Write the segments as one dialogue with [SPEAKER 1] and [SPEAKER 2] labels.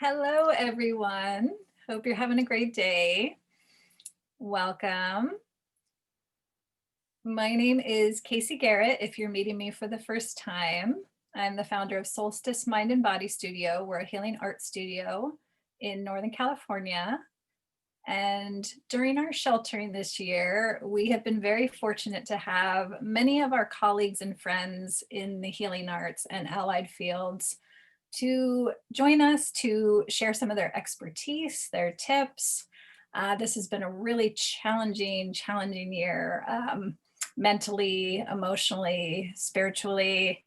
[SPEAKER 1] Hello, everyone. Hope you're having a great day. Welcome. My name is Casey Garrett. If you're meeting me for the first time, I'm the founder of Solstice Mind and Body Studio. We're a healing art studio in Northern California. And during our sheltering this year, we have been very fortunate to have many of our colleagues and friends in the healing arts and allied fields to join us to share some of their expertise, their tips. This has been a really challenging year, mentally, emotionally, spiritually.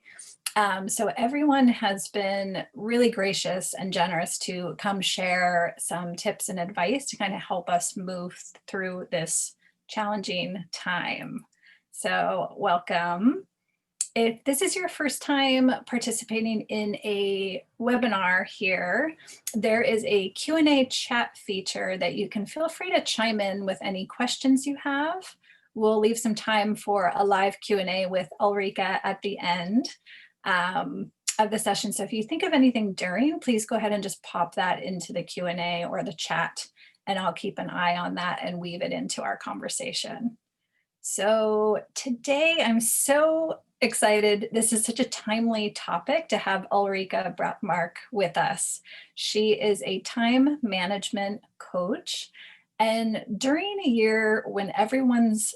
[SPEAKER 1] So everyone has been really gracious and generous to come share some tips and advice to kind of help us move through this challenging time. So welcome. If this is your first time participating in a webinar here, there is a Q&A chat feature that you can feel free to chime in with any questions you have. We'll leave some time for a live Q&A with Ulrika at the end of the session. So if you think of anything during, please go ahead and just pop that into the Q&A or the chat, and I'll keep an eye on that and weave it into our conversation. So today I'm so excited. This is such a timely topic to have Ulrika Brattemark with us. She is a time management coach. And during a year when everyone's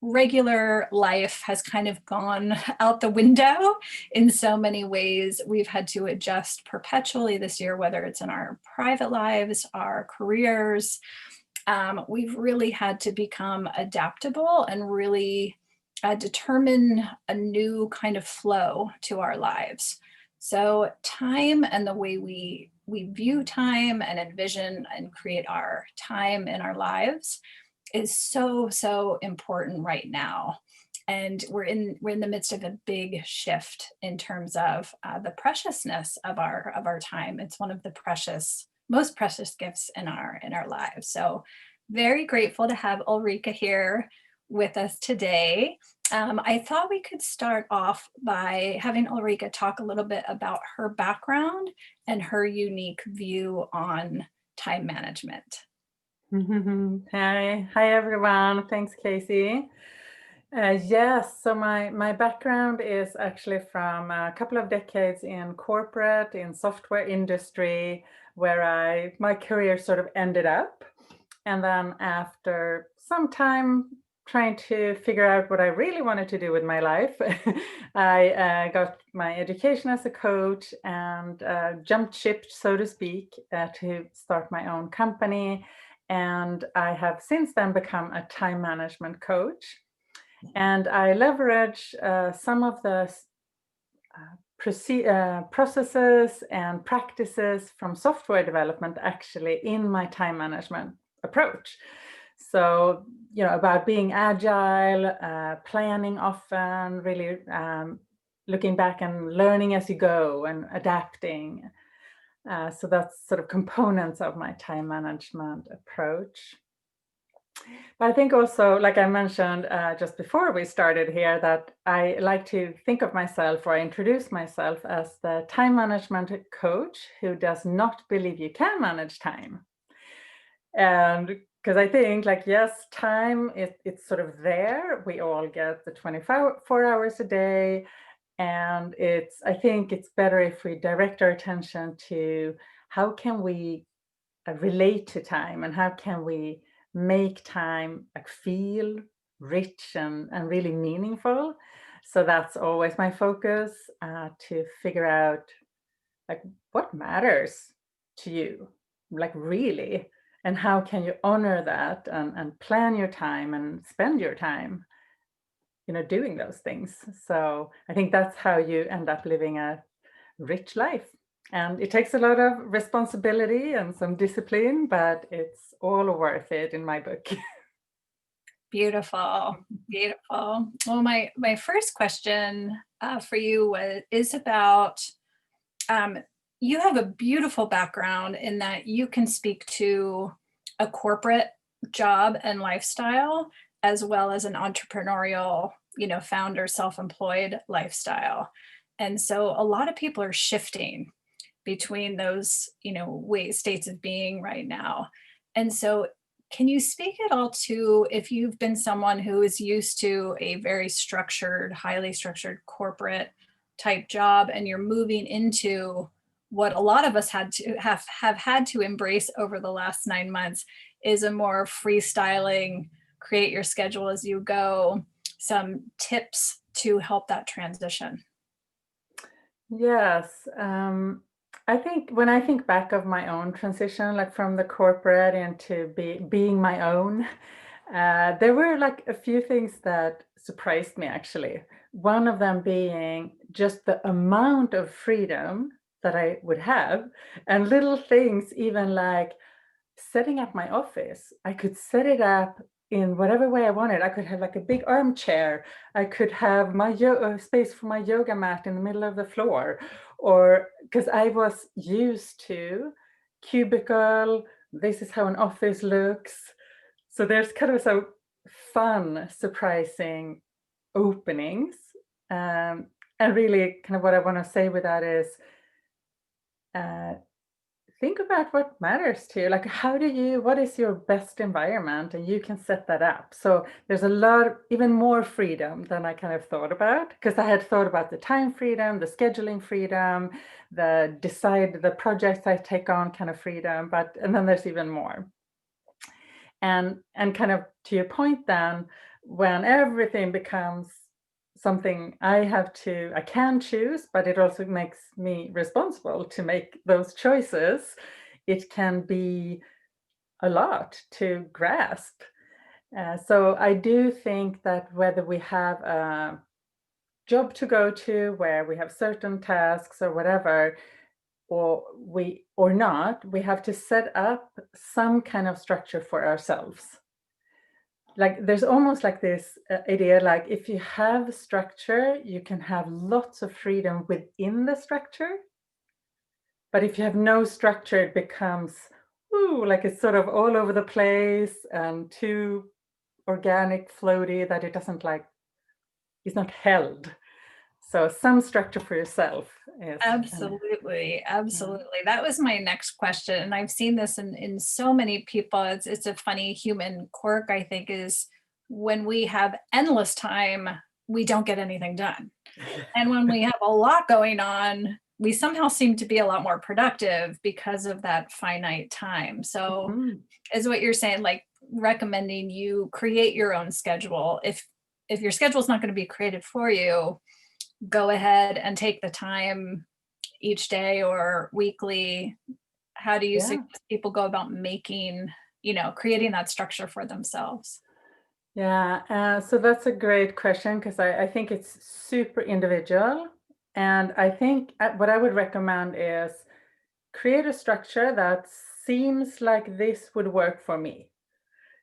[SPEAKER 1] regular life has kind of gone out the window in so many ways, we've had to adjust perpetually this year, whether it's in our private lives, our careers. We've really had to become adaptable and really determine a new kind of flow to our lives. So time and the way we view time and envision and create our time in our lives is so important right now. And we're in the midst of a big shift in terms of the preciousness of our time. It's one of the most precious gifts in our lives. So very grateful to have Ulrika here with us today. I thought we could start off by having Ulrika talk a little bit about her background and her unique view on time management.
[SPEAKER 2] Hi everyone. Thanks, Casey. Yes, so my background is actually from a couple of decades in corporate, in software industry, where my career sort of ended up. And then after some time trying to figure out what I really wanted to do with my life, I got my education as a coach and jumped ship, so to speak, to start my own company. And I have since then become a time management coach. And I leverage some of the processes and practices from software development actually in my time management approach. So, about being agile, planning often, really looking back and learning as you go and adapting. So that's sort of components of my time management approach. But I think also, like I mentioned just before we started here, that I like to think of myself, or I introduce myself as the time management coach who does not believe you can manage time. And because I think, yes, time, it's sort of there. We all get the 24 hours a day. And I think it's better if we direct our attention to how can we relate to time, and how can we make time feel rich and really meaningful. So that's always my focus, to figure out what matters to you, really, and how can you honor that and plan your time and spend your time doing those things. So I think that's how you end up living a rich life. And it takes a lot of responsibility and some discipline, but it's all worth it in my book.
[SPEAKER 1] Beautiful. Well, my first question for you is about, you have a beautiful background in that you can speak to a corporate job and lifestyle, as well as an entrepreneurial, founder, self-employed lifestyle. And so a lot of people are shifting between those, states of being right now. And so can you speak at all to if you've been someone who is used to a very structured, highly structured corporate type job and you're moving into what a lot of us have had to embrace over the last 9 months is a more freestyling, create your schedule as you go, some tips to help that transition.
[SPEAKER 2] Yes. I think when I think back of my own transition, like from the corporate into being my own, there were like a few things that surprised me actually. One of them being just the amount of freedom that I would have, and little things, even like setting up my office. I could set it up in whatever way I wanted. I could have like a big armchair. I could have my space for my yoga mat in the middle of the floor, or because I was used to cubicle. This is how an office looks. So there's kind of some fun, surprising openings. And really, kind of what I want to say with that is uh, think about what matters to you. Like, what is your best environment? And you can set that up. So there's a lot, even more freedom than I kind of thought about, because I had thought about the time freedom, the scheduling freedom, the projects I take on kind of freedom, and then there's even more. And kind of to your point then, when everything becomes something I can choose, but it also makes me responsible to make those choices, it can be a lot to grasp. So I do think that whether we have a job to go to where we have certain tasks or whatever, or not, we have to set up some kind of structure for ourselves. Like there's almost like this idea, like if you have structure, you can have lots of freedom within the structure. But if you have no structure, it becomes like it's sort of all over the place and too organic, floaty, that it's not held. So some structure for yourself is
[SPEAKER 1] Absolutely,
[SPEAKER 2] yeah.
[SPEAKER 1] absolutely. That was my next question, and I've seen this in so many people. It's a funny human quirk, I think, is when we have endless time, we don't get anything done. And when we have a lot going on, we somehow seem to be a lot more productive because of that finite time. So,
[SPEAKER 2] Mhm.
[SPEAKER 1] is what you're saying, like recommending you create your own schedule. If your schedule is not going to be created for you, go ahead and take the time each day or weekly. How do you
[SPEAKER 2] Yeah.
[SPEAKER 1] suggest people go about creating that structure for themselves?
[SPEAKER 2] Yeah, so that's a great question because I think it's super individual. And I think what I would recommend is create a structure that seems like this would work for me.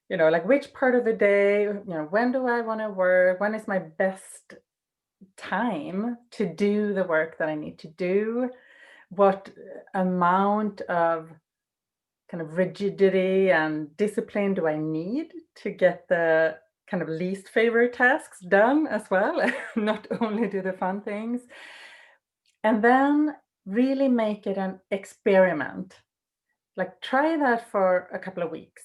[SPEAKER 2] Like which part of the day, when do I want to work? When is my best time to do the work that I need to do? What amount of kind of rigidity and discipline do I need to get the kind of least favorite tasks done as well, not only do the fun things? And then really make it an experiment. Like try that for a couple of weeks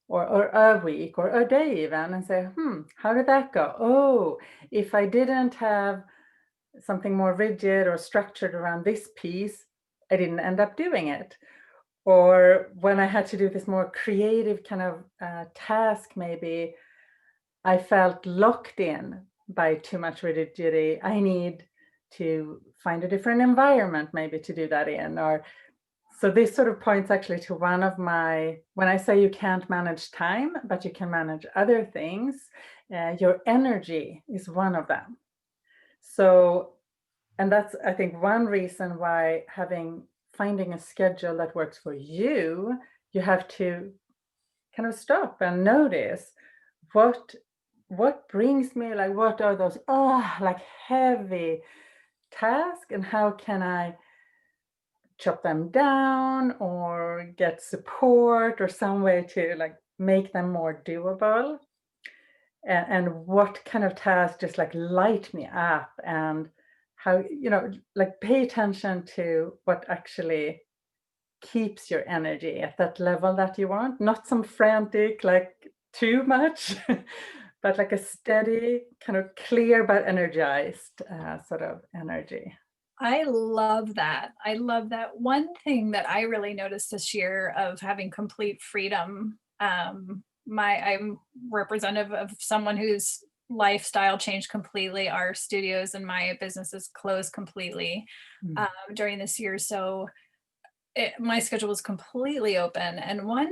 [SPEAKER 2] or a week or a day even and say, how did that go? Oh, if I didn't have something more rigid or structured around this piece, I didn't end up doing it. Or when I had to do this more creative kind of task, maybe I felt locked in by too much rigidity. I need to find a different environment maybe to do that in. Or so this sort of points actually to one of when I say you can't manage time, but you can manage other things, your energy is one of them. So, and that's, I think, one reason why finding a schedule that works for you, you have to kind of stop and notice what brings me, like what are those like heavy tasks, and how can I chop them down or get support or some way to like make them more doable, and what kind of tasks just like light me up and how, like pay attention to what actually keeps your energy at that level that you want, not some frantic, like too much, but like a steady, kind of clear but energized sort of energy.
[SPEAKER 1] I love that. I love that. One thing that I really noticed this year of having complete freedom, I'm representative of someone whose lifestyle changed completely. Our studios and my businesses closed completely
[SPEAKER 2] Mm,
[SPEAKER 1] during this year. So my schedule was completely open. And one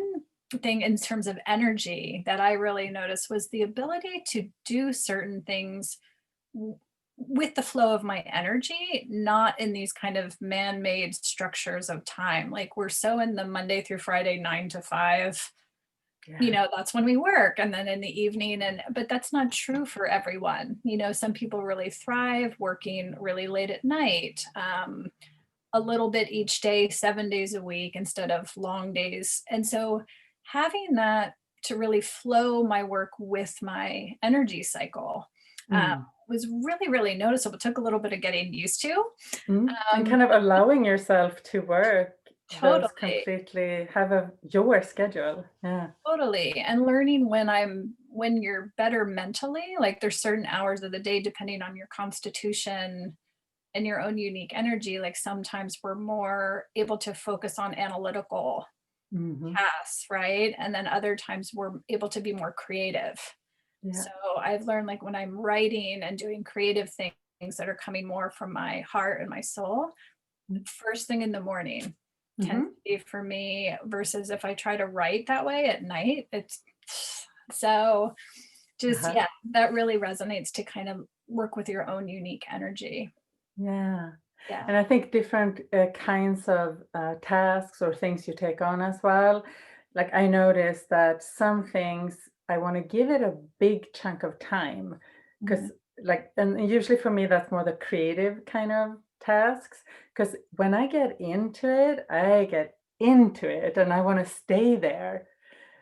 [SPEAKER 1] thing in terms of energy that I really noticed was the ability to do certain things w- with the flow of my energy, not in these kind of man-made structures of time. Like we're so in the Monday through Friday, 9 to 5,
[SPEAKER 2] yeah.
[SPEAKER 1] that's when we work. And then in the evening, but that's not true for everyone. Some people really thrive working really late at night. A little bit each day, 7 days a week instead of long days. And so having that to really flow my work with my energy cycle uh,
[SPEAKER 2] Mm,
[SPEAKER 1] was really, really noticeable. It took a little bit of getting used to.
[SPEAKER 2] and
[SPEAKER 1] Um,
[SPEAKER 2] kind of allowing yourself to work those
[SPEAKER 1] totally,
[SPEAKER 2] completely, have your schedule. Yeah.
[SPEAKER 1] totally. And learning when you're better mentally, like there's certain hours of the day, depending on your constitution and your own unique energy, like sometimes we're more able to focus on analytical
[SPEAKER 2] Hmm.
[SPEAKER 1] tasks, right? And then other times we're able to be more creative.
[SPEAKER 2] Yeah.
[SPEAKER 1] So I've learned like when I'm writing and doing creative things that are coming more from my heart and my soul, first thing in the morning tends
[SPEAKER 2] Mm-hmm.
[SPEAKER 1] to be for me versus if I try to write that way at night. It's so just,
[SPEAKER 2] Uh-huh.
[SPEAKER 1] yeah, that really resonates to kind of work with your own unique energy.
[SPEAKER 2] Yeah.
[SPEAKER 1] Yeah.
[SPEAKER 2] And I think different kinds of tasks or things you take on as well. Like I noticed that some things I want to give it a big chunk of time
[SPEAKER 1] Mhm.
[SPEAKER 2] because, like, and usually for me, that's more the creative kind of tasks. Because when I get into it and I want to stay there.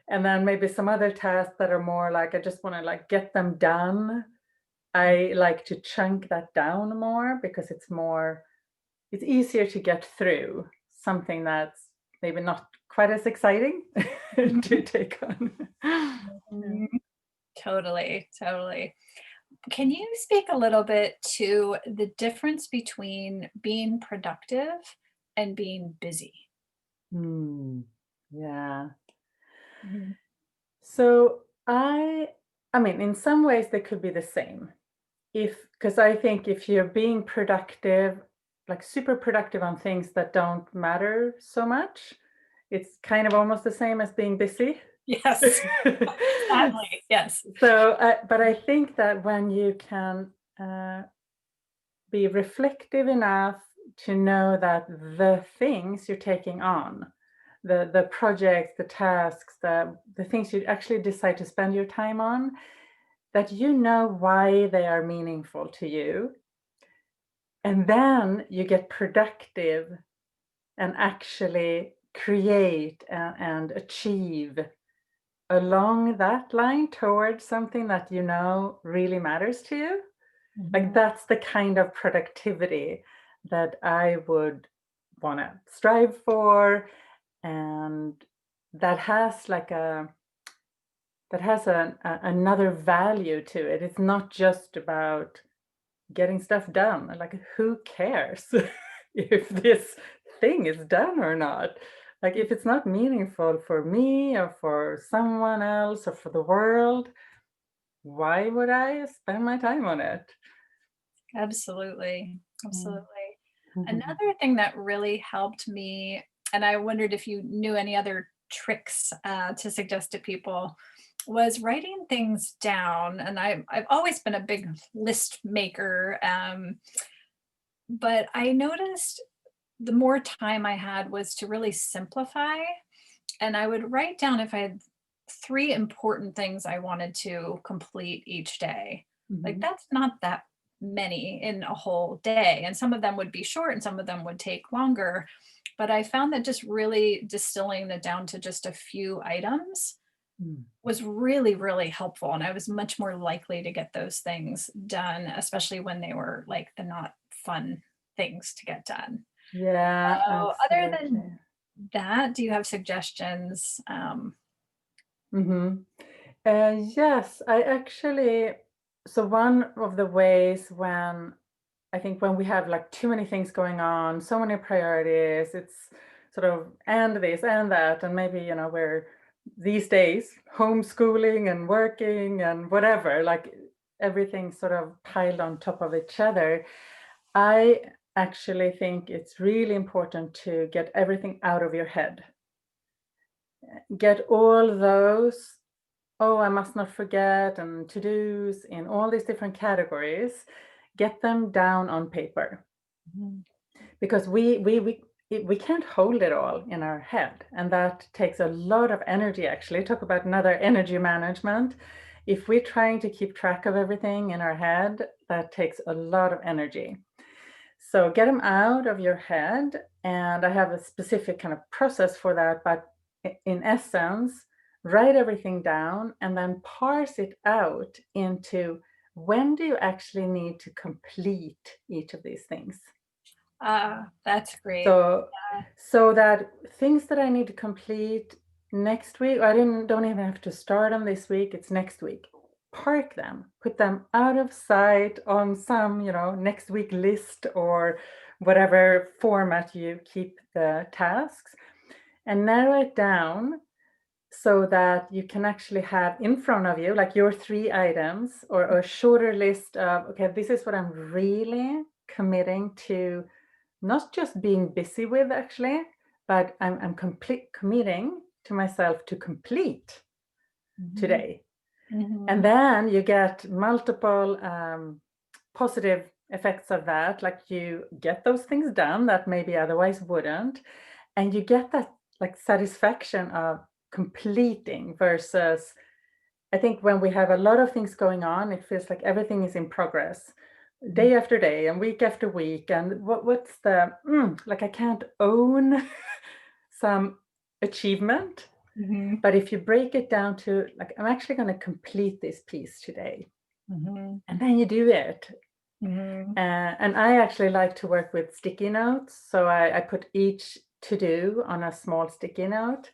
[SPEAKER 2] And then maybe some other tasks that are more like I just want to like get them done. I like to chunk that down more because it's easier to get through something that's maybe not quite as exciting to
[SPEAKER 1] Mhm.
[SPEAKER 2] take on. Yeah.
[SPEAKER 1] Mhm. Totally, totally. Can you speak a little bit to the difference between being productive and being busy?
[SPEAKER 2] Hmm. Yeah.
[SPEAKER 1] Mhm.
[SPEAKER 2] So I mean, in some ways they could be the same. If because I think if you're being productive, like super productive on things that don't matter so much, it's kind of almost the same as being busy.
[SPEAKER 1] Yes, sadly, yes.
[SPEAKER 2] So, but I think that when you can uh, be reflective enough to know that the things you're taking on, the projects, the tasks, the things you actually decide to spend your time on, that you know why they are meaningful to you, and then you get productive and actually create and achieve along that line towards something that you know really matters to you. Like
[SPEAKER 1] Mhm.
[SPEAKER 2] that's the kind of productivity that I would want to strive for, and that has like another value to it. It's not just about getting stuff done. Like who cares if this thing is done or not? Like if it's not meaningful for me or for someone else or for the world, why would I spend my time on it?
[SPEAKER 1] Absolutely,
[SPEAKER 2] Mm.
[SPEAKER 1] absolutely. Another thing that really helped me, and I wondered if you knew any other tricks to suggest to people, was writing things down. And I've always been a big list maker, but I noticed the more time I had was to really simplify. And I would write down if I had 3 important things I wanted to complete each day. Like
[SPEAKER 2] Mhm.
[SPEAKER 1] that's not that many in a whole day. And some of them would be short and some of them would take longer. But I found that just really distilling it down to just a few items
[SPEAKER 2] Mm.
[SPEAKER 1] was really, really helpful. And I was much more likely to get those things done, especially when they were like the not fun things to get done.
[SPEAKER 2] Yeah,
[SPEAKER 1] So other
[SPEAKER 2] absolutely.
[SPEAKER 1] than that, do you have suggestions?
[SPEAKER 2] Mm-hmm. Yes, I actually, so one of the ways when I think when we have like too many things going on, so many priorities, it's sort of and this and that, and maybe, we're these days homeschooling and working and whatever, like everything sort of piled on top of each other. I actually think it's really important to get everything out of your head. Get all those, oh, I must not forget, and to-dos in all these different categories, get them down on paper.
[SPEAKER 1] Mhm.
[SPEAKER 2] Because we can't hold it all in our head, and that takes a lot of energy. Actually, talk about another energy management. If we're trying to keep track of everything in our head, that takes a lot of energy. So get them out of your head, and I have a specific kind of process for that, but in essence, write everything down and then parse it out into when do you actually need to complete each of these things.
[SPEAKER 1] That's great.
[SPEAKER 2] So, so that things that I need to complete next week, don't even have to start on this week, it's next week. Park them, put them out of sight on some, next week list or whatever format you keep the tasks, and narrow it down so that you can actually have in front of you like your 3 items or a shorter list of, okay, this is what I'm really committing to, not just being busy with actually, but I'm committing to myself to complete
[SPEAKER 1] Mhm.
[SPEAKER 2] today. And
[SPEAKER 1] Mhm.
[SPEAKER 2] then you get multiple positive effects of that, like you get those things done that maybe otherwise wouldn't, and you get that like satisfaction of completing versus, I think when we have a lot of things going on, it feels like everything is in progress day after day and week after week. And what's the, like I can't own some achievement.
[SPEAKER 1] Mhm.
[SPEAKER 2] But if you break it down to like, I'm actually going to complete this piece today,
[SPEAKER 1] Mhm.
[SPEAKER 2] and then you do it.
[SPEAKER 1] Mhm.
[SPEAKER 2] And I actually like to work with sticky notes. So I put each to do on a small sticky note.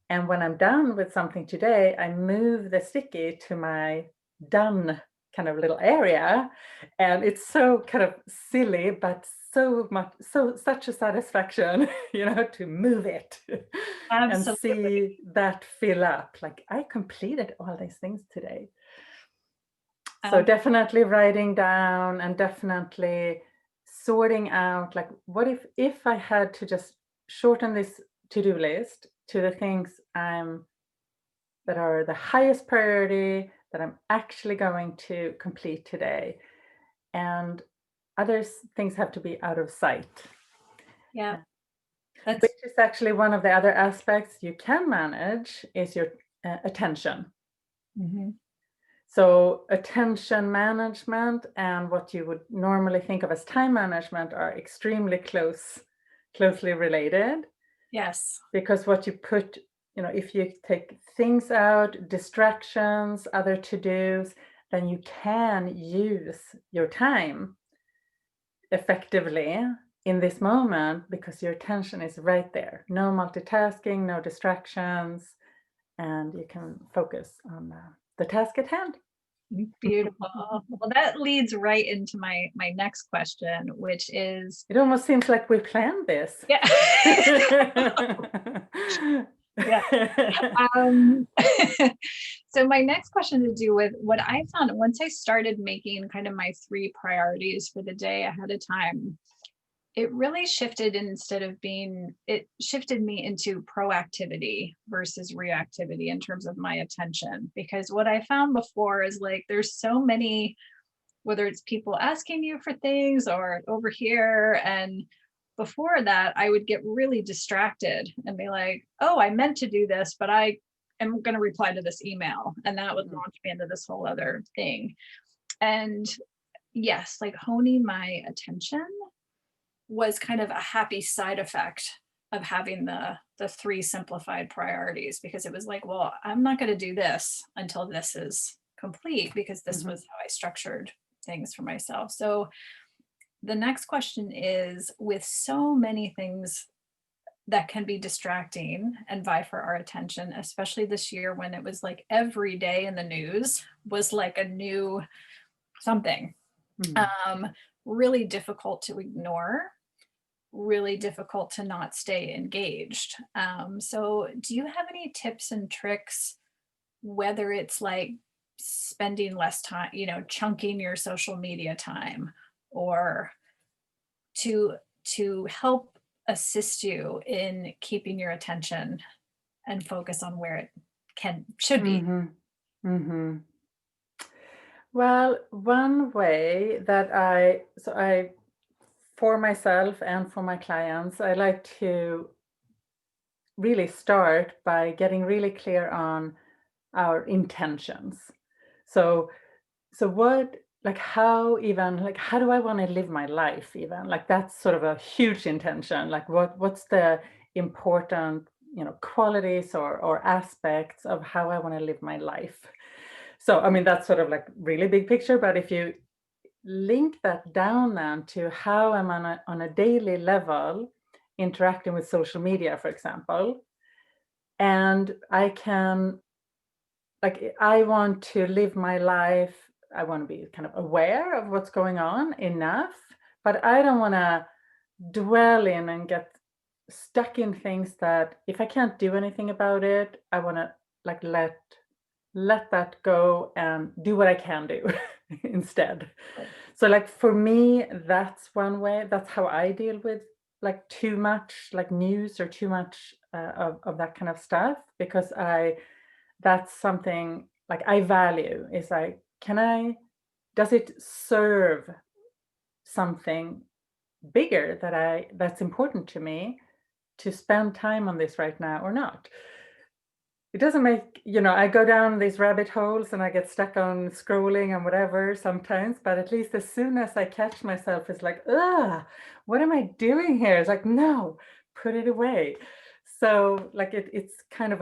[SPEAKER 2] And when I'm done with something today, I move the sticky to my done kind of little area. And it's so kind of silly, but such a satisfaction, to move it and
[SPEAKER 1] Absolutely.
[SPEAKER 2] see that fill up. Like I completed all these things today. So
[SPEAKER 1] Ab
[SPEAKER 2] definitely writing down and definitely sorting out, like what if I had to just shorten this to-do list to the things that are the highest priority that I'm actually going to complete today, and other things have to be out of sight,
[SPEAKER 1] yeah,
[SPEAKER 2] which
[SPEAKER 1] that's
[SPEAKER 2] is actually one of the other aspects you can manage is your attention.
[SPEAKER 1] mhm.
[SPEAKER 2] So attention management and what you would normally think of as time management are extremely closely related,
[SPEAKER 1] Yes.
[SPEAKER 2] because what you put, if you take things out, distractions, other to-dos, then you can use your time effectively in this moment because your attention is right there. No multitasking, no distractions, and you can focus on the task at hand.
[SPEAKER 1] Beautiful. Well, that leads right into my next question, which is
[SPEAKER 2] It almost seems like we planned this.
[SPEAKER 1] yeah. Yeah. Um, so my next question to do with what I found once I started making kind of my 3 priorities for the day ahead of time, it really shifted it shifted me into proactivity versus reactivity in terms of my attention. Because what I found before is like there's so many, whether it's people asking you for things or over here. And before that, I would get really distracted and be like, oh, I meant to do this, but I am going to reply to this email. And that would launch me into this whole other thing. And yes, like honing my attention was kind of a happy side effect of having the 3 simplified priorities, because it was like, well, I'm not going to do this until this is complete because this
[SPEAKER 2] Mhm.
[SPEAKER 1] was how I structured things for myself. So the next question is, with so many things that can be distracting and vie for our attention, especially this year when it was like every day in the news was like a new something,
[SPEAKER 2] Mm.
[SPEAKER 1] really difficult to ignore, really difficult to not stay engaged. So, do you have any tips and tricks, whether it's like spending less time, chunking your social media time, or to help assist you in keeping your attention and focus on where it should be?
[SPEAKER 2] Mhm. Mhm. Well, one way that for myself and for my clients, I like to really start by getting really clear on our intentions. So, how do I want to live my life even? Like that's sort of a huge intention. Like what's the important, qualities or aspects of how I want to live my life? So, I mean, that's sort of like really big picture, but if you link that down then to how I'm on a daily level interacting with social media, for example, and I can, like, I want to live my life, I want to be kind of aware of what's going on enough, but I don't want to dwell in and get stuck in things that if I can't do anything about it, I want to like let that go and do what I can do instead.
[SPEAKER 1] Right.
[SPEAKER 2] So like for me, that's one way. That's how I deal with like too much like news or too much of that kind of stuff because that's something like I value is like, does it serve something bigger that's important to me to spend time on this right now or not? It doesn't make, I go down these rabbit holes and I get stuck on scrolling and whatever sometimes, but at least as soon as I catch myself, it's like, ugh, what am I doing here? It's like, no, put it away. So like it's kind of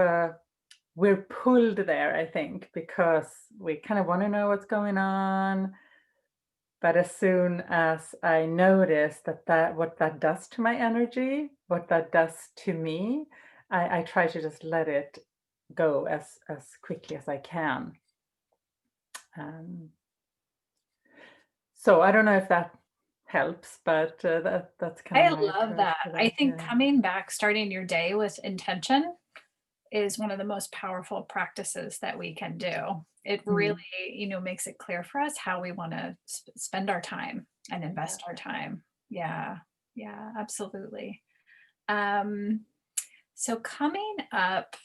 [SPEAKER 2] we're pulled there, I think, because we kind of want to know what's going on. But as soon as I notice what that does to my energy, what that does to me, I try to just let it go as quickly as I can. Um, so I don't know if that helps, but that's kind of
[SPEAKER 1] I
[SPEAKER 2] my
[SPEAKER 1] love
[SPEAKER 2] approach
[SPEAKER 1] that.
[SPEAKER 2] to
[SPEAKER 1] I
[SPEAKER 2] that.
[SPEAKER 1] think
[SPEAKER 2] Yeah.
[SPEAKER 1] coming back, starting your day with intention is one of the most powerful practices that we can do. It really,
[SPEAKER 2] Mm.
[SPEAKER 1] makes it clear for us how we want to spend our time and
[SPEAKER 2] Yeah.
[SPEAKER 1] invest our time. Yeah. Yeah, absolutely. Um, so coming up,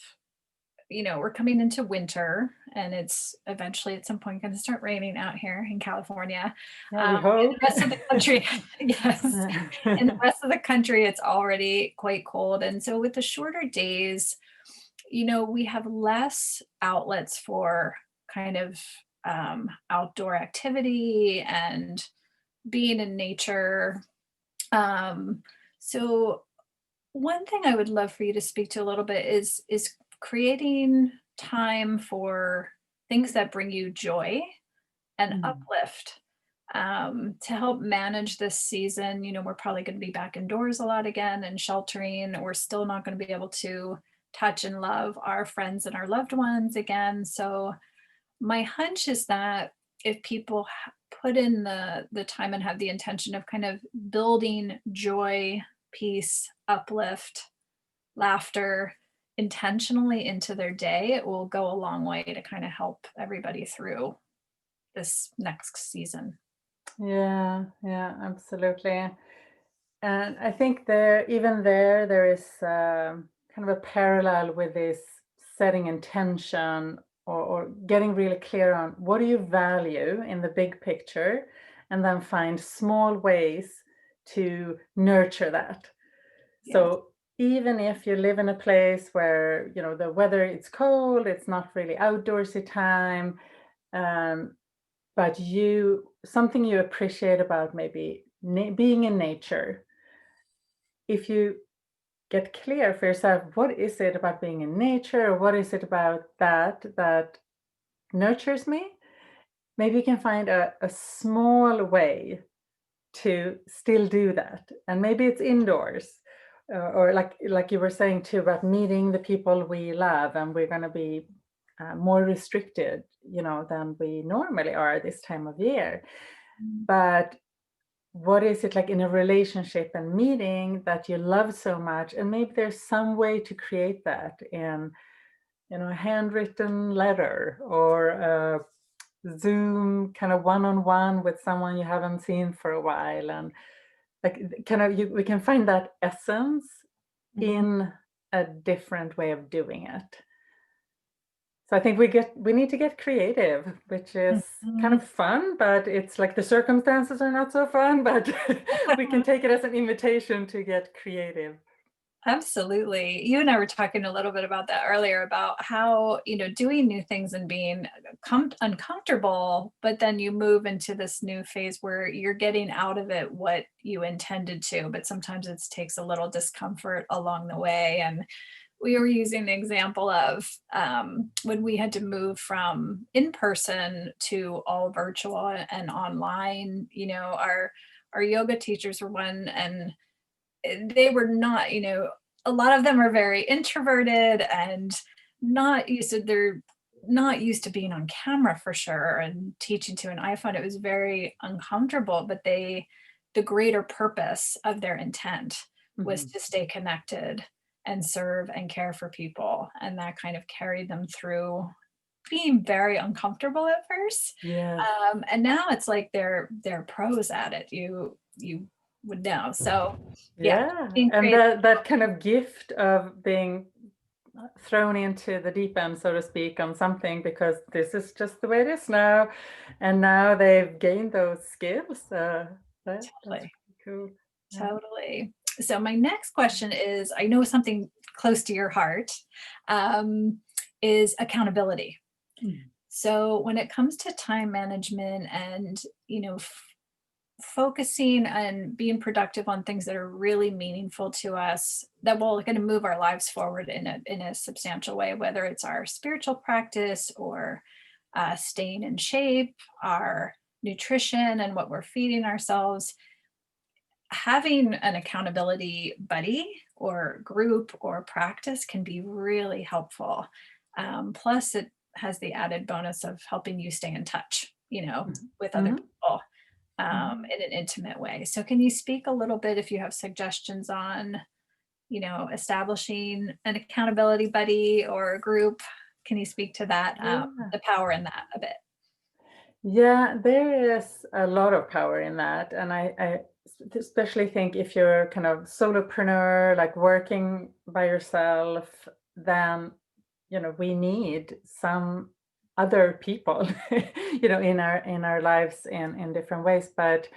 [SPEAKER 1] we're coming into winter and it's eventually at some point going to start raining out here in California.
[SPEAKER 2] Yeah, we
[SPEAKER 1] In the
[SPEAKER 2] hope.
[SPEAKER 1] rest of the country, yes, in the rest of the country, it's already quite cold. And so with the shorter days, we have less outlets for kind of outdoor activity and being in nature. Um, so one thing I would love for you to speak to a little bit is creating time for things that bring you joy and
[SPEAKER 2] Mm.
[SPEAKER 1] uplift, to help manage this season. We're probably going to be back indoors a lot again and sheltering. We're still not going to be able to touch and love our friends and our loved ones again. So my hunch is that if people put in the time and have the intention of kind of building joy, peace, uplift, laughter intentionally into their day, it will go a long way to kind of help everybody through this next season.
[SPEAKER 2] Yeah, yeah, absolutely. And I think there is kind of a parallel with this setting intention or getting really clear on what do you value in the big picture, and then find small ways to nurture that.
[SPEAKER 1] Yes.
[SPEAKER 2] So even if you live in a place where the weather it's cold, it's not really outdoorsy time, um, but something you appreciate about maybe being in nature, if you get clear for yourself, what is it about being in nature, or what is it about that nurtures me, maybe you can find a small way to still do that. And maybe it's indoors, or like you were saying too, about meeting the people we love, and we're going to be more restricted, than we normally are this time of year. But what is it like in a relationship and meeting that you love so much? And maybe there's some way to create that in, a handwritten letter, or a Zoom kind of one-on-one with someone you haven't seen for a while. And like we can find that essence in a different way of doing it. So I think we need to get creative, which is kind of fun, but it's like the circumstances are not so fun, but we can take it as an invitation to get creative.
[SPEAKER 1] Absolutely. You and I were talking a little bit about that earlier, about how, doing new things and being uncomfortable, but then you move into this new phase where you're getting out of it what you intended to, but sometimes it takes a little discomfort along the way. And we were using the example of when we had to move from in person to all virtual and online. Our yoga teachers were one, and they were not, a lot of them are very introverted and they're not used to being on camera for sure and teaching to an iPhone. It was very uncomfortable, but the greater purpose of their intent was to stay connected and serve and care for people. And that kind of carried them through being very uncomfortable at first.
[SPEAKER 2] Yeah.
[SPEAKER 1] And now it's like they're pros at it. You would know. So
[SPEAKER 2] yeah.
[SPEAKER 1] being
[SPEAKER 2] And
[SPEAKER 1] creative.
[SPEAKER 2] that kind of gift of being thrown into the deep end, so to speak, on something, because this is just the way it is now. And now they've gained those skills. That's
[SPEAKER 1] Totally.
[SPEAKER 2] cool. Yeah.
[SPEAKER 1] Totally. So my next question is, I know something close to your heart, is accountability. So when it comes to time management and, focusing and being productive on things that are really meaningful to us, that will going to move our lives forward in a substantial way, whether it's our spiritual practice or staying in shape, our nutrition and what we're feeding ourselves. Having an accountability buddy or group or practice can be really helpful. Plus, it has the added bonus of helping you stay in touch, with other people in an intimate way. So, can you speak a little bit if you have suggestions on, establishing an accountability buddy or a group? Can you speak to that,
[SPEAKER 2] Yeah.
[SPEAKER 1] the power in that a bit?
[SPEAKER 2] Yeah, there is a lot of power in that. And I especially think if you're kind of solopreneur, like working by yourself, then, we need some other people, in our lives in different ways. But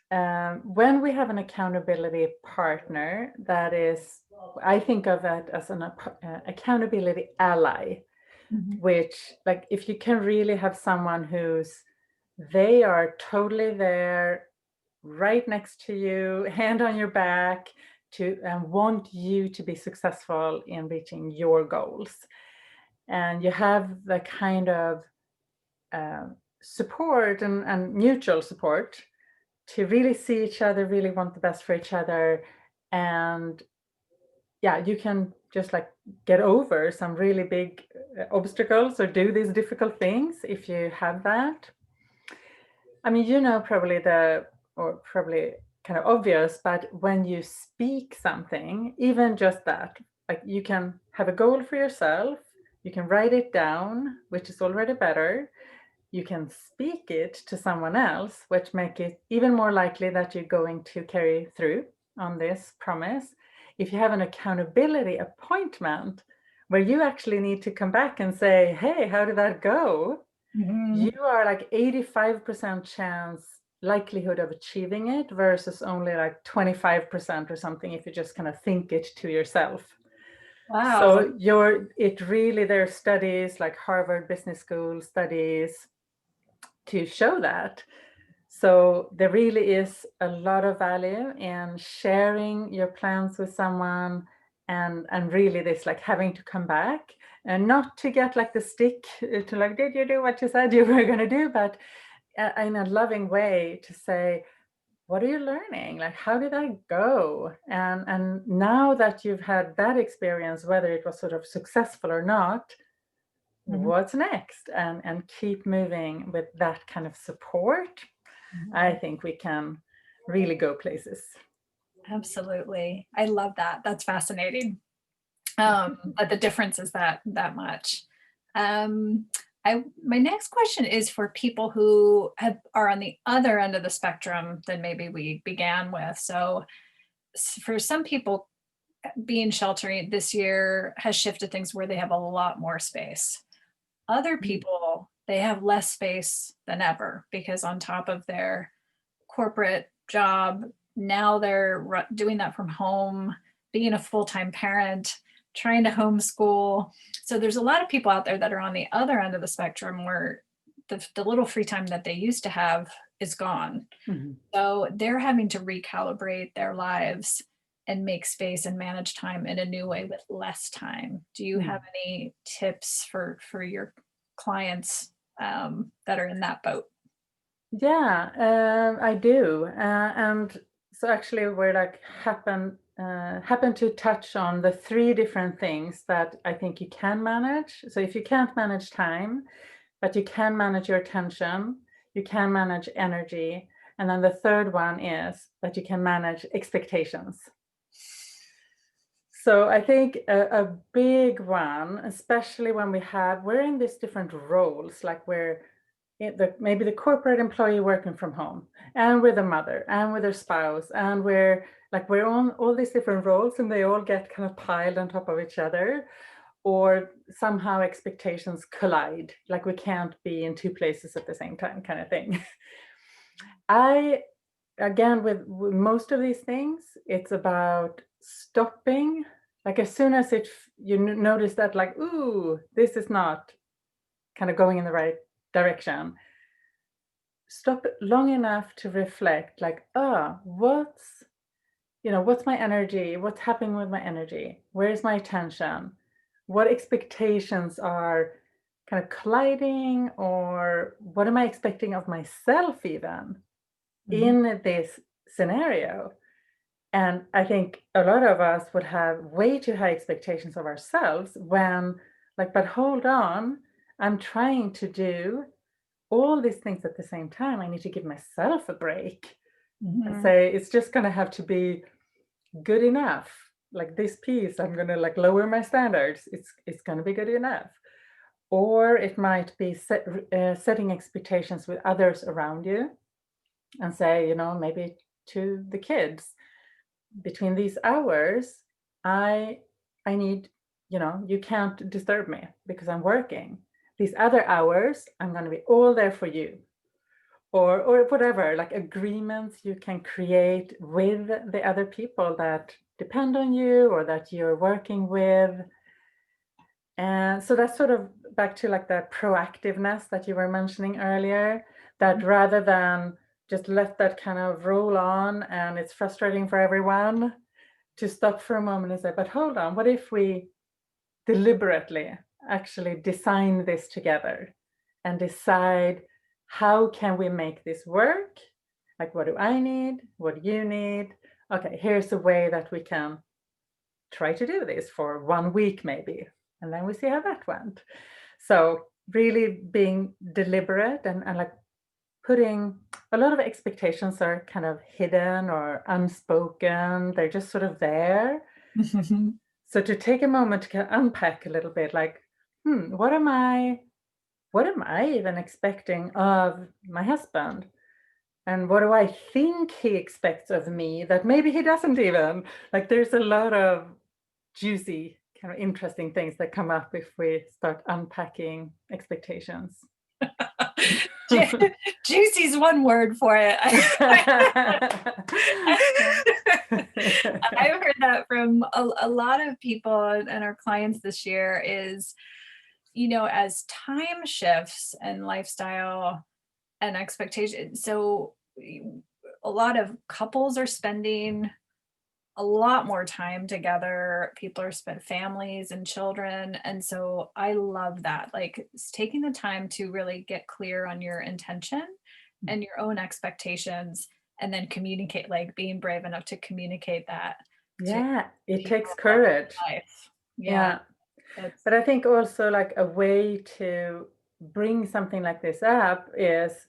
[SPEAKER 2] when we have an accountability partner, that is, I think of it as an accountability ally, which, like, if you can really have someone they are totally there, right next to you, hand on your back, and want you to be successful in reaching your goals. And you have the kind of support and mutual support to really see each other, really want the best for each other. And yeah, you can just like get over some really big obstacles or do these difficult things if you have that. I mean, probably probably kind of obvious, but when you speak something, even just that, like, you can have a goal for yourself, you can write it down, which is already better. You can speak it to someone else, which make it even more likely that you're going to carry through on this promise. If you have an accountability appointment where you actually need to come back and say, hey, how did that go? You are like 85% chance likelihood of achieving it versus only like 25% or something if you just kind of think it to yourself.
[SPEAKER 1] Wow.
[SPEAKER 2] So there are studies like Harvard Business School studies to show that. So there really is a lot of value in sharing your plans with someone, and really this like having to come back and not to get like the stick to like, did you do what you said you were going to do? But in a loving way to say, what are you learning? Like, how did I go? And now that you've had that experience, whether it was sort of successful or not,
[SPEAKER 1] Mhm.
[SPEAKER 2] what's next? And keep moving with that kind of support. I
[SPEAKER 1] Mhm.
[SPEAKER 2] think we can really go places.
[SPEAKER 1] Absolutely. I love that. That's fascinating. But the difference is that much. Um, my next question is for people who are on the other end of the spectrum than maybe we began with. So for some people, being sheltering this year has shifted things where they have a lot more space. Other
[SPEAKER 2] Mm.
[SPEAKER 1] people, they have less space than ever because on top of their corporate job, now they're doing that from home, being a full-time parent, trying to homeschool. So there's a lot of people out there that are on the other end of the spectrum where the little free time that they used to have is gone.
[SPEAKER 2] Mhm.
[SPEAKER 1] So they're having to recalibrate their lives and make space and manage time in a new way with less time. Do you have
[SPEAKER 2] Mm.
[SPEAKER 1] any tips for your clients that are in that boat?
[SPEAKER 2] Yeah, I do. And so actually we're like happen to touch on the three different things that I think you can manage. So if you can't manage time, but you can manage your attention, you can manage energy, and then the third one is that you can manage expectations. So I think a big one, especially when we're in these different roles, like we're maybe the corporate employee working from home, and with a mother, and with her spouse, and we're on all these different roles, and they all get kind of piled on top of each other, or somehow expectations collide, like we can't be in two places at the same time, kind of thing. I Again, with most of these things, it's about stopping. Like as soon as you notice that, like, ooh, this is not kind of going in the right direction, stop long enough to reflect, like, what's my energy? What's happening with my energy? Where's my attention? What expectations are kind of colliding, or what am I expecting of myself even
[SPEAKER 1] Mhm.
[SPEAKER 2] in this scenario? And I think a lot of us would have way too high expectations of ourselves when, like, but hold on, I'm trying to do all these things at the same time. I need to give myself a break and
[SPEAKER 1] Mhm.
[SPEAKER 2] say, it's just going to have to be good enough. Like this piece, I'm going to like lower my standards. It's going to be good enough. Or it might be setting expectations with others around you and say, maybe to the kids, between these hours, I I need, you can't disturb me because I'm working. These other hours, I'm going to be all there for you. Or whatever, like agreements you can create with the other people that depend on you or that you're working with. And so that's sort of back to like the proactiveness that you were mentioning earlier, that rather than just let that kind of roll on and it's frustrating for everyone, to stop for a moment and say, but hold on, what if we deliberately actually design this together and decide, how can we make this work? Like, what do I need? What do you need? Okay, here's a way that we can try to do this for 1 week maybe, and then we see how that went. So really being deliberate and like putting a lot of expectations are kind of hidden or unspoken. They're just sort of there.
[SPEAKER 1] Mhm.
[SPEAKER 2] So to take a moment to kind of unpack a little bit, like, what am I even expecting of my husband? And what do I think he expects of me that maybe he doesn't even? Like there's a lot of juicy, kind of interesting things that come up if we start unpacking expectations.
[SPEAKER 1] Ju- Juicy's one word for it. I've heard that from a lot of people and our clients this year is, as time shifts and lifestyle and expectation. So a lot of couples are spending a lot more time together. People are spent families and children. And so I love that. Like taking the time to really get clear on your intention and your own expectations and then communicate, like being brave enough to communicate that to
[SPEAKER 2] Yeah, it
[SPEAKER 1] people
[SPEAKER 2] takes
[SPEAKER 1] love
[SPEAKER 2] courage.
[SPEAKER 1] life. Yeah,
[SPEAKER 2] Yeah.
[SPEAKER 1] it's
[SPEAKER 2] But I think also like a way to bring something like this up is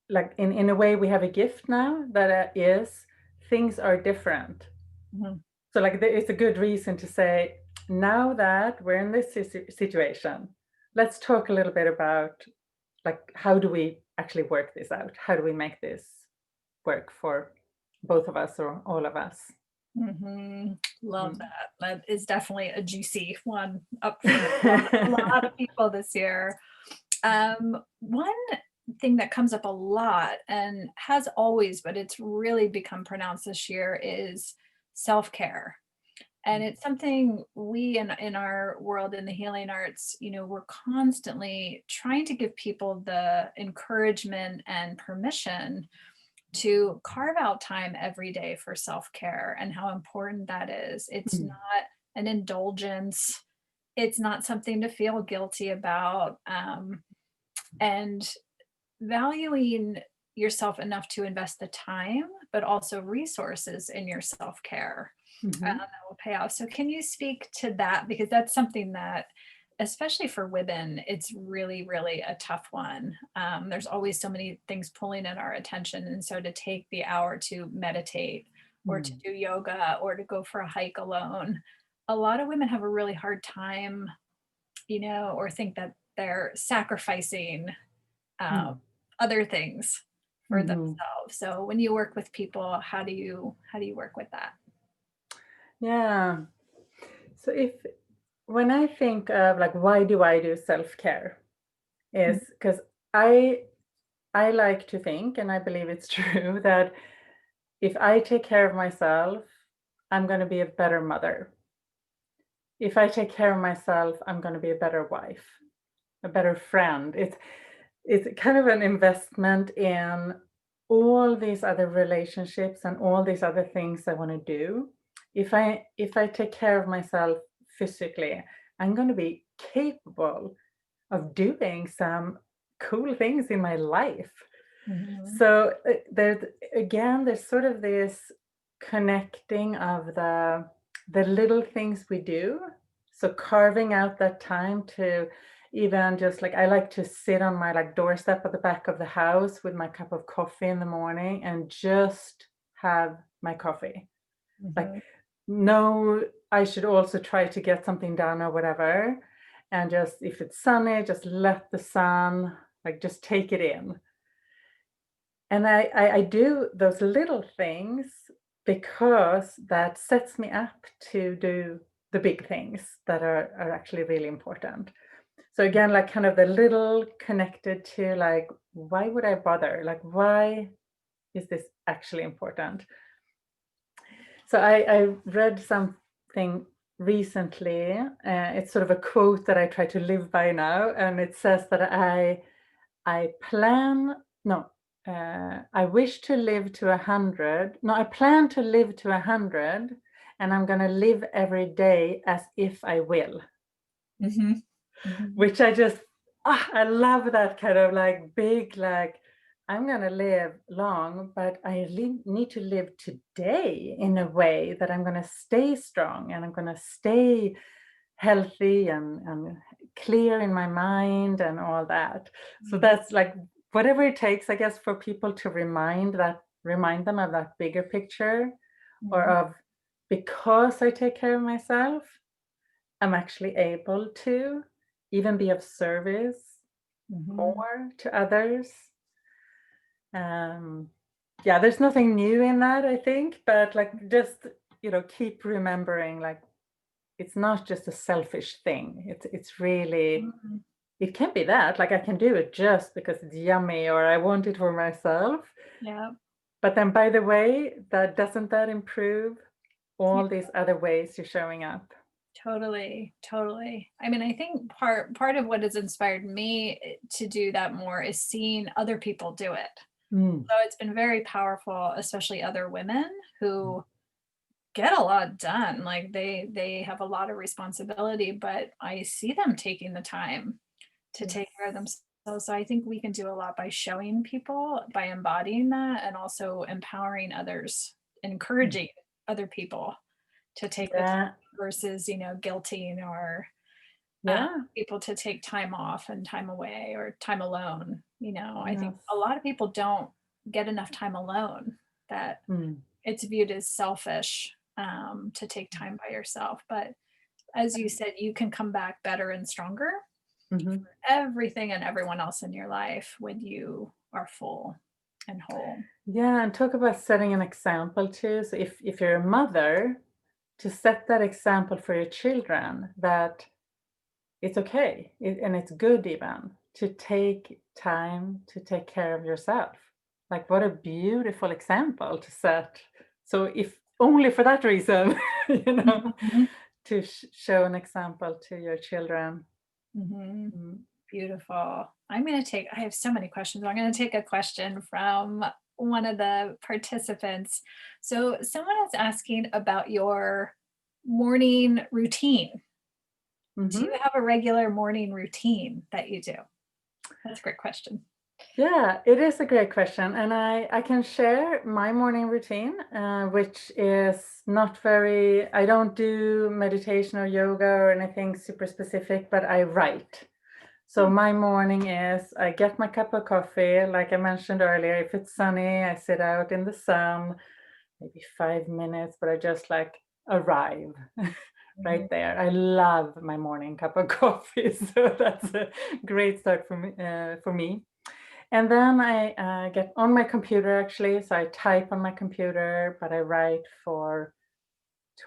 [SPEAKER 2] like in a way we have a gift now that is things are different.
[SPEAKER 1] mhm,
[SPEAKER 2] So like there is a good reason to say now that we're in this situation, let's talk a little bit about like how do we actually work this out? How do we make this work for both of us or all of us?
[SPEAKER 1] love
[SPEAKER 2] Mm.
[SPEAKER 1] that. That is definitely a juicy one up for a lot of people this year. One thing that comes up a lot and has always, but it's really become pronounced this year is self-care. And it's something we in our world in the healing arts, we're constantly trying to give people the encouragement and permission to carve out time every day for self-care and how important that is. It's
[SPEAKER 2] Mm.
[SPEAKER 1] not an indulgence. It's not something to feel guilty about. And valuing yourself enough to invest the time, but also resources in your self-care
[SPEAKER 2] Mhm.
[SPEAKER 1] that will pay off. So can you speak to that? Because that's something that, especially for women, it's really, really a tough one. There's always so many things pulling at our attention. And so to take the hour to meditate or to
[SPEAKER 2] Mm.
[SPEAKER 1] do yoga or to go for a hike alone, a lot of women have a really hard time, or think that they're sacrificing uh,
[SPEAKER 2] Mm.
[SPEAKER 1] other things for
[SPEAKER 2] Mhm.
[SPEAKER 1] themselves. So when you work with people, how do you work with that?
[SPEAKER 2] Yeah. So if when I think of like why do I do self-care is
[SPEAKER 1] Mhm.
[SPEAKER 2] because I I like to think and I believe it's true that if I take care of myself, I'm going to be a better mother. If I take care of myself, I'm going to be a better wife, a better friend. It's kind of an investment in all these other relationships and all these other things I want to do. If I take care of myself physically, I'm going to be capable of doing some cool things in my life.
[SPEAKER 1] Mhm.
[SPEAKER 2] So there's sort of this connecting of the little things we do. So carving out that time to even just like I like to sit on my like doorstep at the back of the house with my cup of coffee in the morning and just have my coffee. Like
[SPEAKER 1] Mhm.
[SPEAKER 2] no, I should also try to get something done or whatever. And just if it's sunny, just let the sun like just take it in. And I do those little things because that sets me up to do the big things that are actually really important. So again, like kind of the little connected to like, why would I bother? Like, why is this actually important? So I read something recently. It's sort of a quote that I try to live by now, and it says that I plan no, I wish to live to 100. No, I plan to live to 100, and I'm gonna live every day as if I will.
[SPEAKER 1] Mhm. Mhm.
[SPEAKER 2] Which I just I love that kind of like big like I'm gonna live long, but I need to live today in a way that I'm gonna stay strong and I'm gonna stay healthy and clear in my mind and all that. So
[SPEAKER 1] Mhm.
[SPEAKER 2] that's like whatever it takes, I guess, for people to remind them of that bigger picture or
[SPEAKER 1] Mhm.
[SPEAKER 2] of because I take care of myself, I'm actually able to even be of service
[SPEAKER 1] Mhm.
[SPEAKER 2] more to others. Um, yeah, there's nothing new in that, I think, but like just keep remembering like it's not just a selfish thing. It's really
[SPEAKER 1] Mhm.
[SPEAKER 2] it can be that like I can do it just because it's yummy or I want it for myself.
[SPEAKER 1] Yeah.
[SPEAKER 2] But then by the way, that improve
[SPEAKER 1] Yeah.
[SPEAKER 2] all these other ways you're showing up?
[SPEAKER 1] Totally, totally. I mean, I think part of what has inspired me to do that more is seeing other people do it.
[SPEAKER 2] Mm.
[SPEAKER 1] So it's been very powerful, especially other women who get a lot done. Like they have a lot of responsibility, but I see them taking the time to
[SPEAKER 2] Yes.
[SPEAKER 1] take care of themselves So I think we can do a lot by showing people, by embodying that, and also empowering others, encouraging other people to take the time
[SPEAKER 2] Yeah,
[SPEAKER 1] versus, guilting or
[SPEAKER 2] yeah,
[SPEAKER 1] people to take time off and time away or time alone. I think
[SPEAKER 2] yes.
[SPEAKER 1] a lot of people don't get enough time alone, that
[SPEAKER 2] Mm.
[SPEAKER 1] it's viewed as selfish to take time by yourself. But as you said, you can come back better and stronger,
[SPEAKER 2] Mhm.
[SPEAKER 1] everything and everyone else in your life when you are full and whole.
[SPEAKER 2] Yeah, and talk about setting an example too. So if you're a mother, to set that example for your children that it's okay and it's good even to take time to take care of yourself. Like what a beautiful example to set. So if only for that reason, you know,
[SPEAKER 1] Mhm.
[SPEAKER 2] to show an example to your children.
[SPEAKER 1] Mhm.
[SPEAKER 2] Mm.
[SPEAKER 1] Beautiful. I have so many questions. I'm going to take a question from one of the participants. So, someone is asking about your morning routine. Do
[SPEAKER 2] Mhm.
[SPEAKER 1] you have a regular morning routine that you do? That's a great question.
[SPEAKER 2] Yeah, it is a great question. And I can share my morning routine, which is not very, I don't do meditation or yoga or anything super specific, but I write. So
[SPEAKER 1] Mm,
[SPEAKER 2] my morning is I get my cup of coffee, like I mentioned earlier. If it's sunny, I sit out in the sun, maybe 5 minutes, but I just like arrive
[SPEAKER 1] mhm,
[SPEAKER 2] right there. I love my morning cup of coffee, so that's a great start for me. And then I get on my computer actually. So I type on my computer, but I write for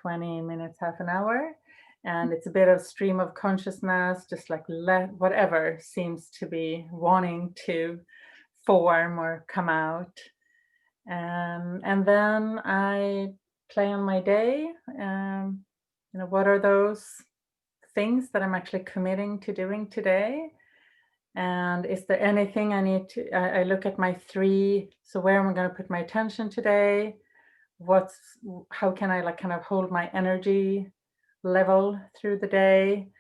[SPEAKER 2] 20 minutes, half an hour. And it's a bit of stream of consciousness, just like let whatever seems to be wanting to form or come out. And then I plan my day. What are those things that I'm actually committing to doing today? And is there anything I need to, I look at my three, so where am I going to put my attention today? What's, how can I like kind of hold my energy level through the day?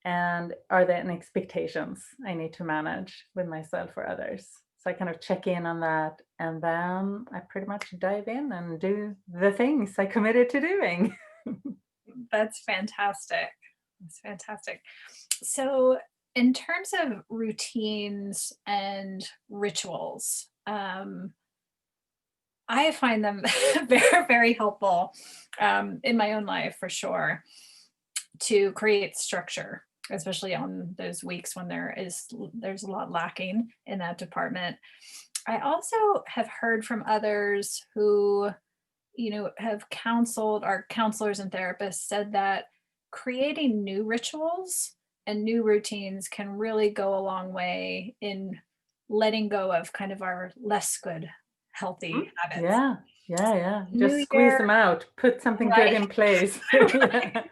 [SPEAKER 2] And are there any expectations I need to manage with myself or others? So I kind of check in on that. And then I pretty much dive in and do the things I committed to doing.
[SPEAKER 1] that's fantastic. That's fantastic. So, in terms of routines and rituals, I find them very, very helpful in my own life for sure to create structure, especially on those weeks when there's a lot lacking in that department. I also have heard from others who, have counseled, our counselors and therapists said that creating new rituals and new routines can really go a long way in letting go of kind of our less good
[SPEAKER 2] Mhm.
[SPEAKER 1] healthy habits.
[SPEAKER 2] Yeah, yeah, yeah. Just
[SPEAKER 1] New
[SPEAKER 2] squeeze
[SPEAKER 1] year,
[SPEAKER 2] them out, put something good
[SPEAKER 1] right?
[SPEAKER 2] in place.
[SPEAKER 1] Right.
[SPEAKER 2] Yeah.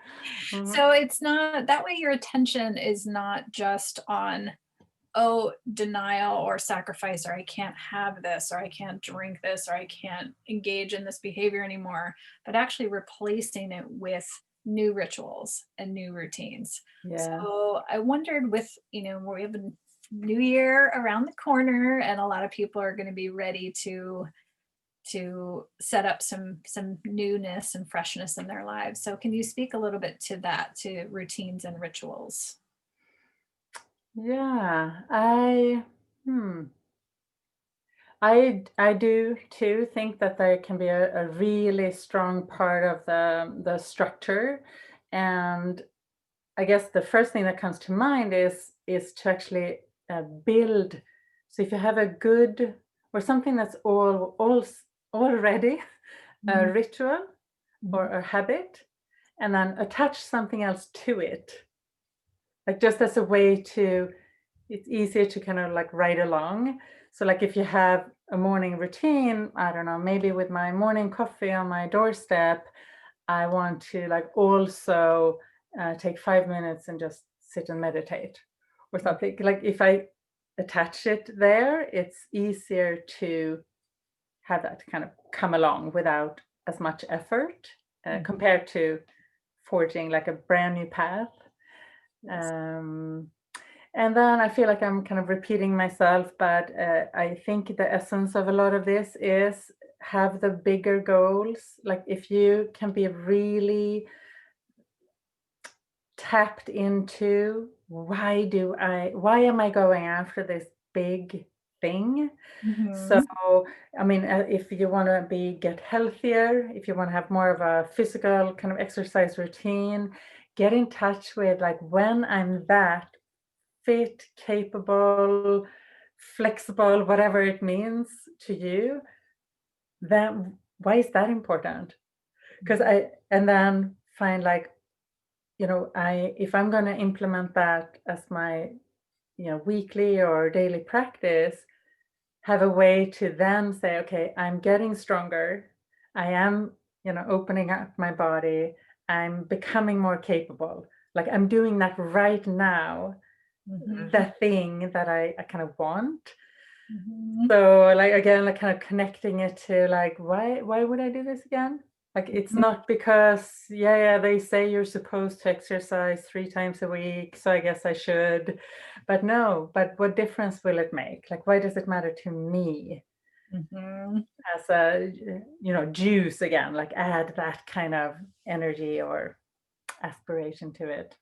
[SPEAKER 2] Mhm.
[SPEAKER 1] So it's not that way, your attention is not just on, oh, denial or sacrifice, or I can't have this, or I can't drink this, or I can't engage in this behavior anymore, but actually replacing it with new rituals and new routines.
[SPEAKER 2] Yeah.
[SPEAKER 1] So I wondered, with, we have a new year around the corner and a lot of people are going to be ready to set up some newness and freshness in their lives. So can you speak a little bit to that, to routines and rituals?
[SPEAKER 2] Yeah. Hmm. I do too think that there can be a really strong part of the structure. And I guess the first thing that comes to mind is to actually build. So if you have a good or something that's already a
[SPEAKER 1] Mhm,
[SPEAKER 2] ritual or
[SPEAKER 1] mhm,
[SPEAKER 2] a habit, and then attach something else to it, like just as a way to, it's easier to kind of like ride along. So like if you have a morning routine, I don't know, maybe with my morning coffee on my doorstep, I want to like also take 5 minutes and just sit and meditate or something. Like if I attach it there, it's easier to have that kind of come along without as much effort
[SPEAKER 1] mhm.
[SPEAKER 2] compared to forging like a brand new path.
[SPEAKER 1] Yes.
[SPEAKER 2] Um, And then I feel like I'm kind of repeating myself, but I think the essence of a lot of this is have the bigger goals. Like if you can be really tapped into why am I going after this big thing? So,
[SPEAKER 1] Mhm.
[SPEAKER 2] I mean, if you want to get healthier, if you want to have more of a physical kind of exercise routine, get in touch with like when I'm that fit, capable, flexible, whatever it means to you, then why is that important? Because and then find like, if I'm going to implement that as my, weekly or daily practice, have a way to then say, okay, I'm getting stronger. I am, opening up my body. I'm becoming more capable. Like I'm doing that right now,
[SPEAKER 1] Mhm.
[SPEAKER 2] the thing that I kind of want.
[SPEAKER 1] Mhm.
[SPEAKER 2] So like again, like kind of connecting it to like why would I do this again? Like it's
[SPEAKER 1] Mhm.
[SPEAKER 2] not because yeah, they say you're supposed to exercise 3 times a week, so I guess I should. But no, but what difference will it make? Like why does it matter to me
[SPEAKER 1] Mhm.
[SPEAKER 2] as a juice again? Like add that kind of energy or aspiration to it.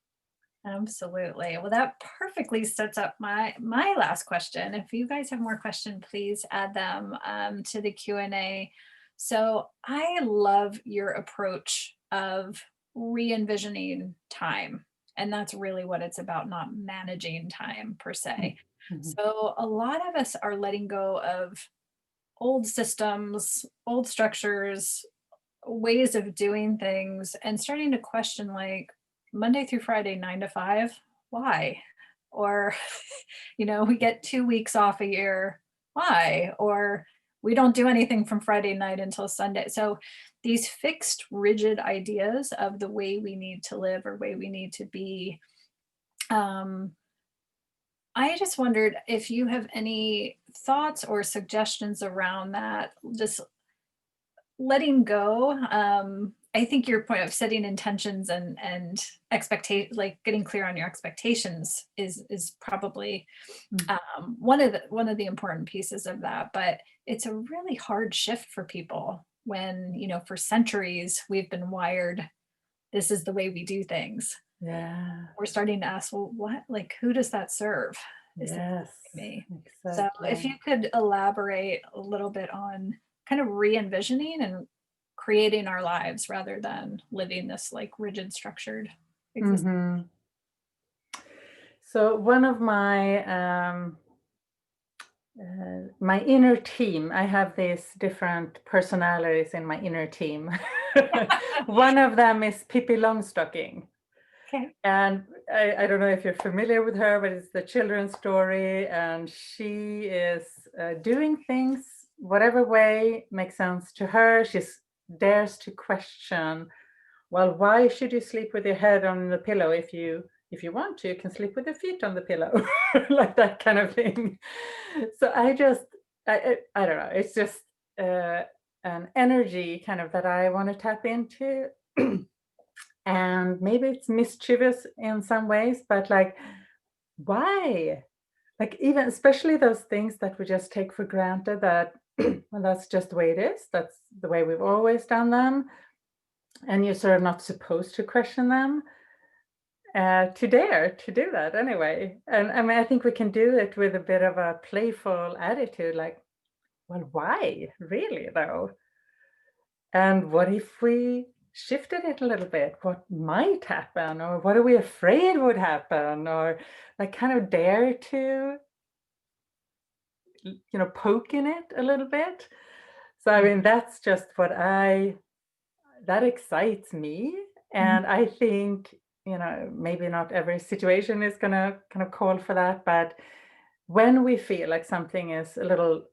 [SPEAKER 1] Absolutely. Well, that perfectly sets up my last question. If you guys have more questions, please add them to the Q&A. So I love your approach of re-envisioning time. And that's really what it's about, not managing time per se.
[SPEAKER 2] Mhm.
[SPEAKER 1] So a lot of us are letting go of old systems, old structures, ways of doing things and starting to question like Monday through Friday, 9 to 5, why? Or, we get 2 weeks off a year, why? Or we don't do anything from Friday night until Sunday. So these fixed, rigid ideas of the way we need to live or way we need to be. Um, I just wondered if you have any thoughts or suggestions around that, just letting go. I think your point of setting intentions and expectation, like getting clear on your expectations, is probably
[SPEAKER 2] Mm.
[SPEAKER 1] one of the important pieces of that. But it's a really hard shift for people when, for centuries we've been wired. This is the way we do things.
[SPEAKER 2] Yeah.
[SPEAKER 1] We're starting to ask, well, what, like, who does that serve? Is it
[SPEAKER 2] Yes.
[SPEAKER 1] me? So if
[SPEAKER 2] Exactly.
[SPEAKER 1] you could elaborate a little bit on kind of re-envisioning and creating our lives rather than living this like rigid structured existence.
[SPEAKER 2] Hmm. So one of my inner team, I have these different personalities in my inner team. One of them is Pippi Longstocking.
[SPEAKER 1] Okay.
[SPEAKER 2] And I don't know if you're familiar with her, but it's the children's story. And she is doing things whatever way makes sense to her. She dares to question, well, why should you sleep with your head on the pillow if you want to, you can sleep with your feet on the pillow, like that kind of thing. So I don't know. It's just uh, an energy kind of that I want to tap into. And maybe it's mischievous in some ways, but like, why? Like, even especially those things that we just take for granted that, well, that's just the way it is. That's the way we've always done them. And you're sort of not supposed to question them. To dare to do that anyway. And I mean, I think we can do it with a bit of a playful attitude, like, well, why really though? And what if we shifted it a little bit? What might happen? Or what are we afraid would happen? Or like kind of dare to, poke in it a little bit. So, I mean, that's just that excites me.
[SPEAKER 1] Mhm.
[SPEAKER 2] And I think, maybe not every situation is going to kind of call for that. But when we feel like something is a little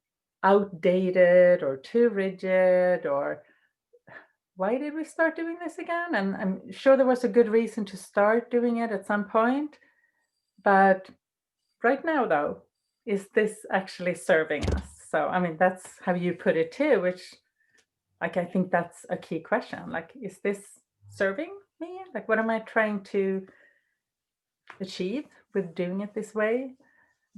[SPEAKER 2] outdated or too rigid, or why did we start doing this again? And I'm sure there was a good reason to start doing it at some point. But right now, though, is this actually serving us? So, I mean, that's how you put it too, which, like, I think that's a key question. Like, is this serving me? Like, what am I trying to achieve with doing it this way.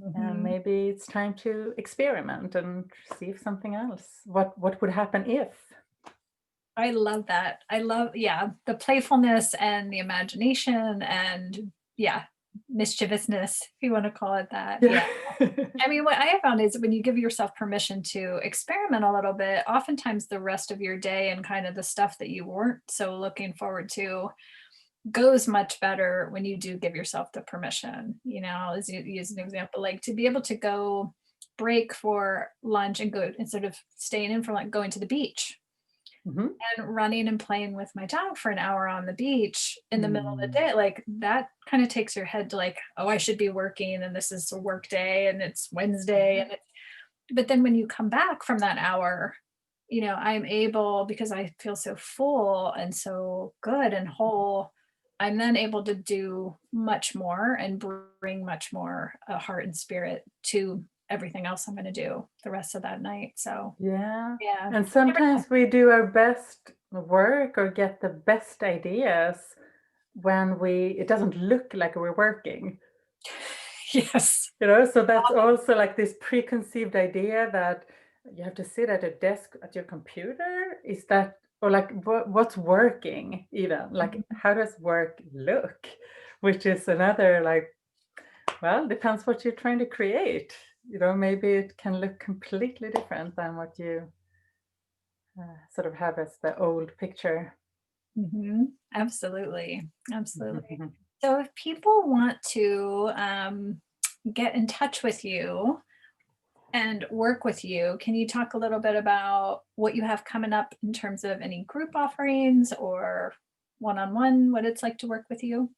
[SPEAKER 2] And
[SPEAKER 1] Mhm.
[SPEAKER 2] maybe it's time to experiment and see if something else. What would happen if?
[SPEAKER 1] I love that. I love, yeah, the playfulness and the imagination and, yeah, mischievousness, if you want to call it that.
[SPEAKER 2] Yeah.
[SPEAKER 1] Yeah. I mean, what I have found is when you give yourself permission to experiment a little bit, oftentimes the rest of your day and kind of the stuff that you weren't so looking forward to goes much better when you do give yourself the permission. As you use an example, like to be able to go break for lunch and go instead of staying in for like going to the beach
[SPEAKER 2] Mhm.
[SPEAKER 1] and running and playing with my dog for an hour on the beach in the middle of the
[SPEAKER 2] Mm.
[SPEAKER 1] day, like that kind of takes your head to like, oh, I should be working and this is a work day and it's Wednesday
[SPEAKER 2] Yeah.
[SPEAKER 1] and but then when you come back from that hour, I'm able, because I feel so full and so good and whole, I'm then able to do much more and bring much more heart and spirit to everything else I'm going to do the rest of that night. So,
[SPEAKER 2] Yeah.
[SPEAKER 1] yeah.
[SPEAKER 2] And sometimes we do our best work or get the best ideas when it doesn't look like we're working.
[SPEAKER 1] Yes.
[SPEAKER 2] So that's also like this preconceived idea that you have to sit at a desk at your computer. Is that, or like what's working even? Like
[SPEAKER 1] Mhm.
[SPEAKER 2] how does work look? Which is another like, well, depends what you're trying to create. Maybe it can look completely different than what you sort of have as the old picture.
[SPEAKER 1] Mhm. Absolutely. Absolutely. So if people want to get in touch with you and work with you, can you talk a little bit about what you have coming up in terms of any group offerings or one-on-one, what it's like to work with you?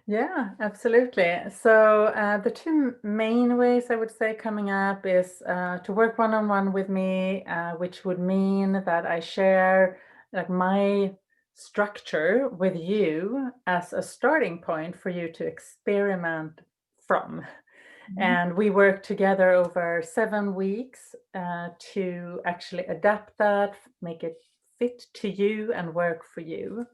[SPEAKER 2] Yeah, absolutely. So the two main ways I would say coming up is to work one-on-one with me, which would mean that I share like my structure with you as a starting point for you to experiment from.
[SPEAKER 1] Mhm.
[SPEAKER 2] And we work together over 7 weeks to actually adapt that, make it fit to you and work for you.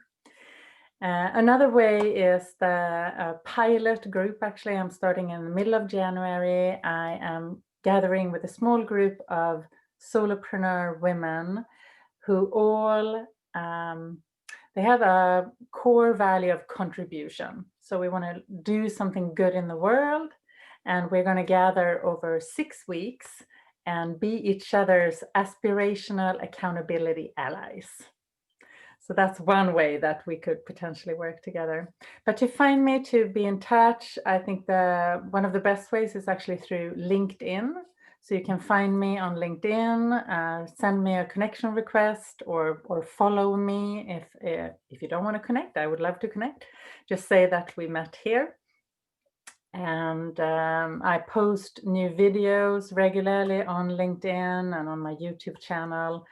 [SPEAKER 2] Another way is the pilot group. Actually, I'm starting in the middle of January. I am gathering with a small group of solopreneur women who all they have a core value of contribution. So we want to do something good in the world, and we're going to gather over 6 weeks and be each other's aspirational accountability allies. So that's one way that we could potentially work together. But to find me, to be in touch, I think one of the best ways is actually through LinkedIn. So you can find me on LinkedIn, send me a connection request, or follow me if you don't want to connect. I would love to connect. Just say that we met here. And I post new videos regularly on LinkedIn and on my YouTube channel,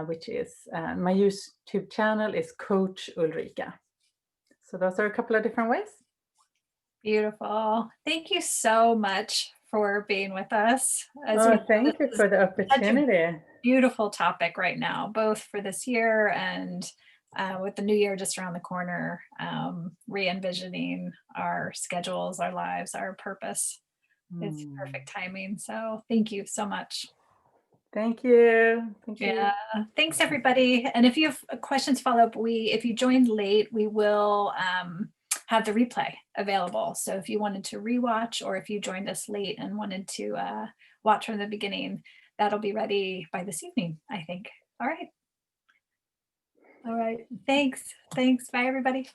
[SPEAKER 2] which is my YouTube channel is Coach Ulrika. So those are a couple of different ways.
[SPEAKER 1] Beautiful. Thank you so much for being with us. As we
[SPEAKER 2] Oh,
[SPEAKER 1] know, this
[SPEAKER 2] thank you
[SPEAKER 1] is
[SPEAKER 2] for the
[SPEAKER 1] such a
[SPEAKER 2] opportunity.
[SPEAKER 1] beautiful topic right now, both for this year and with the new year just around the corner, re-envisioning our schedules, our lives, our purpose. It's
[SPEAKER 2] Hmm.
[SPEAKER 1] perfect timing. So thank you so much.
[SPEAKER 2] Thank you. Thank
[SPEAKER 1] Yeah,
[SPEAKER 2] you.
[SPEAKER 1] thanks everybody. And if you have questions follow up, if you joined late, we will have the replay available. So if you wanted to rewatch, or if you joined us late and wanted to watch from the beginning, that'll be ready by this evening, I think. All right. All right. Thanks. Thanks. Bye everybody.